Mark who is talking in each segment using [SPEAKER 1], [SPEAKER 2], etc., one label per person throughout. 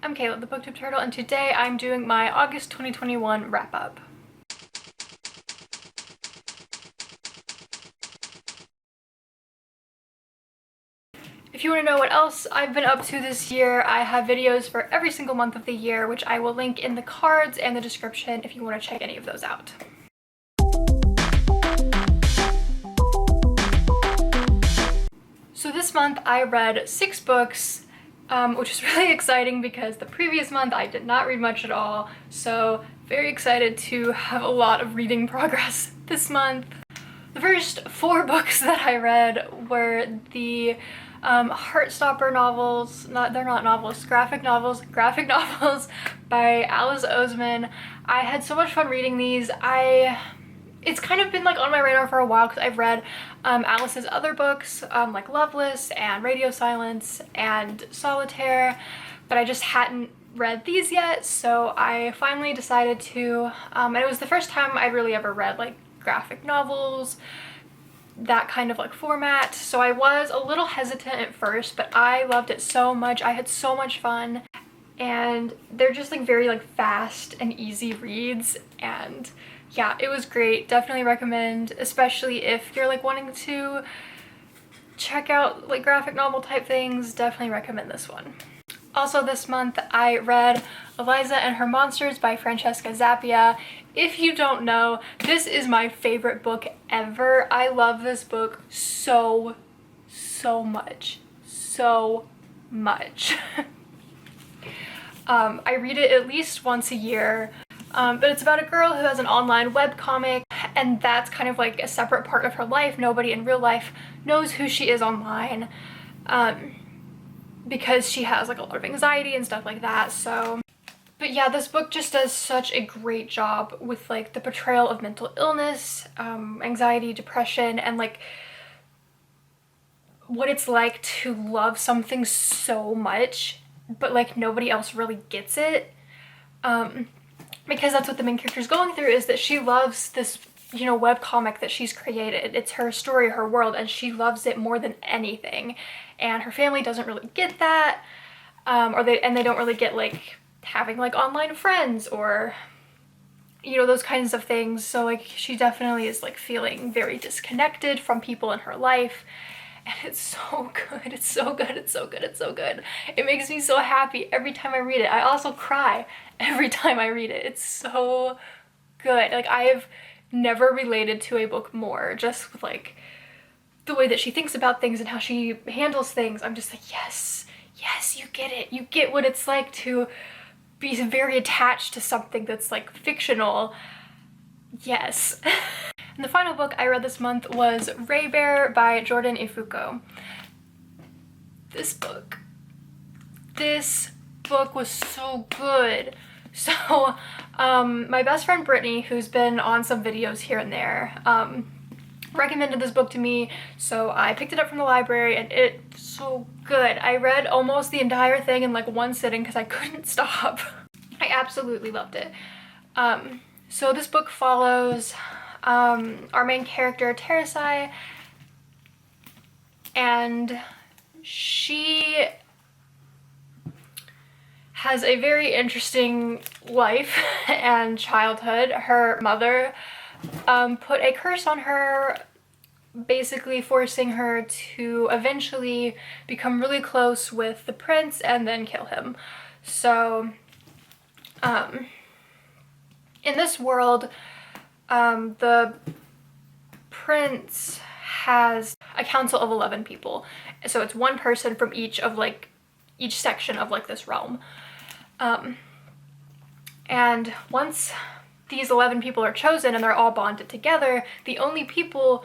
[SPEAKER 1] I'm Kayla, the Booktube Turtle, and today I'm doing my August 2021 wrap-up. If you want to know what else I've been up to this year, I have videos for every single month of the year, which I will link in the cards and the description if you want to check any of those out. So this month I read 6 books, which is really exciting because the previous month I did not read much at all, so very excited to have a lot of reading progress this month. The first 4 books that I read were the Heartstopper novels, they're not novels, graphic novels by Alice Oseman. I had so much fun reading these. It's kind of been like on my radar for a while because I've read Alice's other books, like Loveless and Radio Silence and Solitaire, but I just hadn't read these yet, so I finally decided to, and it was the first time I really ever read like graphic novels, that kind of like format, so I was a little hesitant at first, but I loved it so much. I had so much fun, and they're just like very like fast and easy reads, and yeah, it was great. Definitely recommend, especially if you're like wanting to check out like graphic novel type things. Definitely recommend this one. Also this month I read Eliza and Her Monsters by Francesca Zappia. If you don't know, this is my favorite book ever. I love this book so much. I read it at least once a year, but it's about a girl who has an online webcomic, and that's kind of like a separate part of her life. Nobody in real life knows who she is online, because she has like a lot of anxiety and stuff like that. So, but yeah, this book just does such a great job with like the portrayal of mental illness, anxiety, depression, and like what it's like to love something so much but like nobody else really gets it, because that's what the main character is going through, is that she loves this, you know, webcomic that she's created. It's her story, her world, and she loves it more than anything, and her family doesn't really get that, or they don't really get like having like online friends or, you know, those kinds of things. So like she definitely is like feeling very disconnected from people in her life, and it's so good. It's so good. It's so good. It's so good. It makes me so happy every time I read it. I also cry every time I read it. It's so good. Like, I've never related to a book more, just with like the way that she thinks about things and how she handles things. I'm just like, yes, you get it. You get what it's like to be very attached to something that's like fictional. Yes. And the final book I read this month was Ray Bear by Jordan Ifuko. This book was so good. So, my best friend Brittany, who's been on some videos here and there, recommended this book to me, so I picked it up from the library, and it's so good. I read almost the entire thing in like one sitting because I couldn't stop. I absolutely loved it. So this book follows our main character, Teresai, and she has a very interesting life and childhood. Her mother put a curse on her, basically forcing her to eventually become really close with the prince and then kill him. So, in this world, the prince has a council of 11 people. So it's one person from each section of like this realm. And once these 11 people are chosen and they're all bonded together, the only people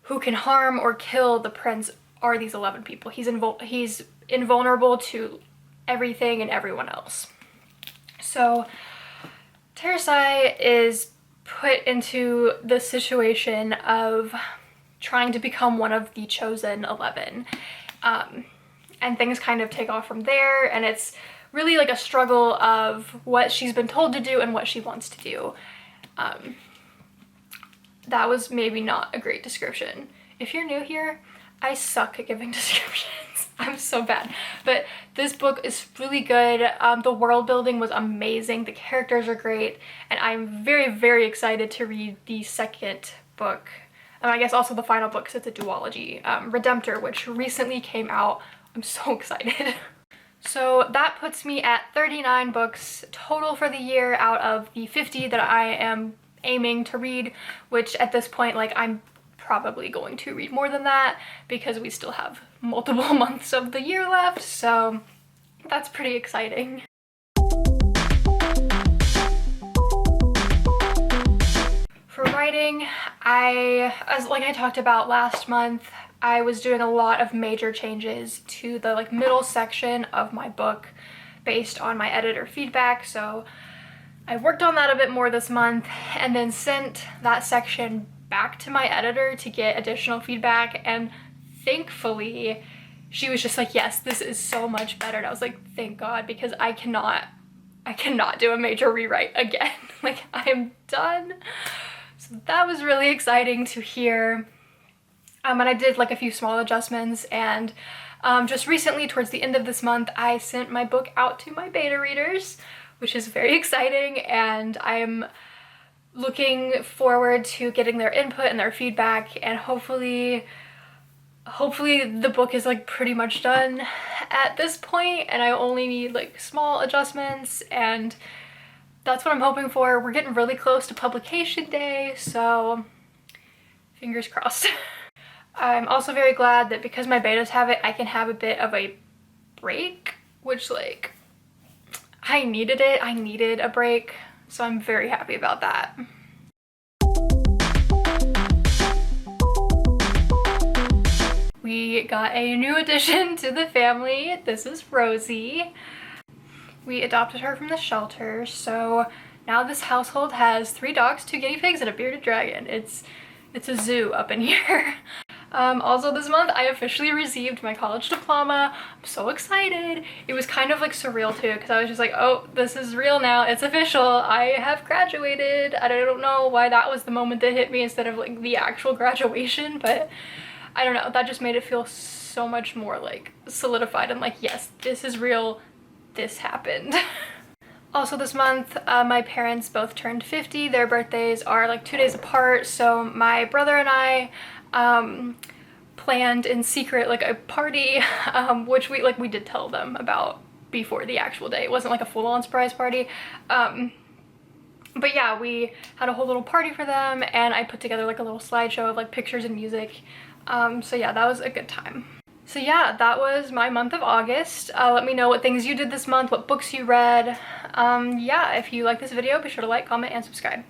[SPEAKER 1] who can harm or kill the prince are these 11 people. He's invulnerable to everything and everyone else. So Teresai is put into the situation of trying to become one of the chosen 11. And things kind of take off from there, and it's really like a struggle of what she's been told to do and what she wants to do. That was maybe not a great description. If you're new here, I suck at giving descriptions. I'm so bad. But this book is really good. The world building was amazing. The characters are great. And I'm very, very excited to read the second book. And I guess also the final book, because it's a duology, Redemptor, which recently came out. I'm so excited. So that puts me at 39 books total for the year out of the 50 that I am aiming to read, which at this point, like, I'm probably going to read more than that because we still have multiple months of the year left, so that's pretty exciting. For writing, as I talked about last month, I was doing a lot of major changes to the middle section of my book based on my editor feedback, so I worked on that a bit more this month and then sent that section back to my editor to get additional feedback, and thankfully she was just like, yes, this is so much better. And I was like, thank God, because I cannot do a major rewrite again. Like, I am done. So that was really exciting to hear. And I did a few small adjustments, and just recently towards the end of this month I sent my book out to my beta readers, which is very exciting, and I'm looking forward to getting their input and their feedback, and hopefully the book is pretty much done at this point and I only need small adjustments, and that's what I'm hoping for. We're getting really close to publication day, so fingers crossed. I'm also very glad that because my betas have it, I can have a bit of a break, which I needed it. I needed a break, so I'm very happy about that. We got a new addition to the family. This is Rosie. We adopted her from the shelter, so now this household has 3 dogs, 2 guinea pigs, and a bearded dragon. It's a zoo up in here. Also this month I officially received my college diploma. I'm so excited. It was kind of surreal too, because I was just like, oh, this is real now, it's official, I have graduated. I don't know why that was the moment that hit me instead of the actual graduation, but I don't know, that just made it feel so much more solidified and yes, this is real, this happened. Also this month, my parents both turned 50. Their birthdays are 2 days apart, so my brother and I planned in secret a party, which we did tell them about before the actual day. It wasn't a full-on surprise party, but yeah, we had a whole little party for them, and I put together a little slideshow of pictures and music. So yeah, that was a good time. So yeah, that was my month of August. Let me know what things you did this month, what books you read. Yeah, if you like this video, be sure to like, comment, and subscribe.